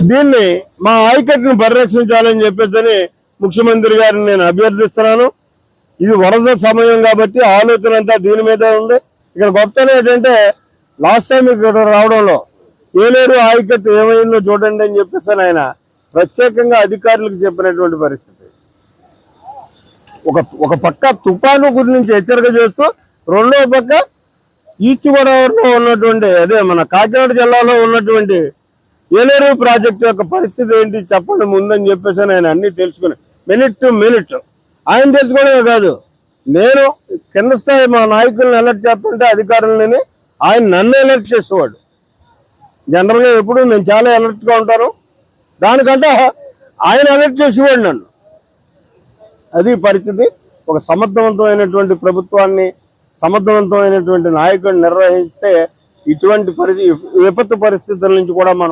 దీన్ని మా ఆయకట్టును పరిరక్షించాలని చెప్పేసి ముఖ్యమంత్రి గారిని నేను అభ్యర్థిస్తున్నాను. ఇది వరద సమయం కాబట్టి ఆలోచన అంతా దీని మీద ఉంది. ఇక్కడ గొప్పతనం ఏంటంటే లాస్ట్ టైం ఇక్కడ రావడంలో ఏలేరు ఆయకట్టు ఏమైందో చూడండి అని చెప్పేసి ఆయన ప్రత్యేకంగా అధికారులకు చెప్పినటువంటి పరిస్థితి. ఒక పక్క తుఫాను గురించి హెచ్చరిక చేస్తూ రెండో పక్క ఈస్ట్ గోదావరిలో ఉన్నటువంటి అదే మన కాకినాడ జిల్లాలో ఉన్నటువంటి ఏలేరు ప్రాజెక్టు యొక్క పరిస్థితి ఏంటి చెప్పండి ముందని చెప్పేసి ఆయన అన్ని తెలుసుకుని మినిట్ టు మినిట్ ఆయన తెలుసుకోవడమే కాదు, నేను కింద స్థాయి మా నాయకులను అలర్ట్ చేస్తుంటే అధికారులని ఆయన నన్ను అలర్ట్ చేసేవాడు. జనరల్గా ఎప్పుడు నేను చాలా అలర్ట్గా ఉంటాను, దానికంటే ఆయన అలర్ట్ చేసేవాడు నన్ను. అది పరిస్థితి. ఒక సమర్థవంతమైనటువంటి ప్రభుత్వాన్ని సమర్థవంతమైనటువంటి నాయకుడిని నిర్వహిస్తే ఇటువంటి విపత్తు పరిస్థితుల నుంచి కూడా మనం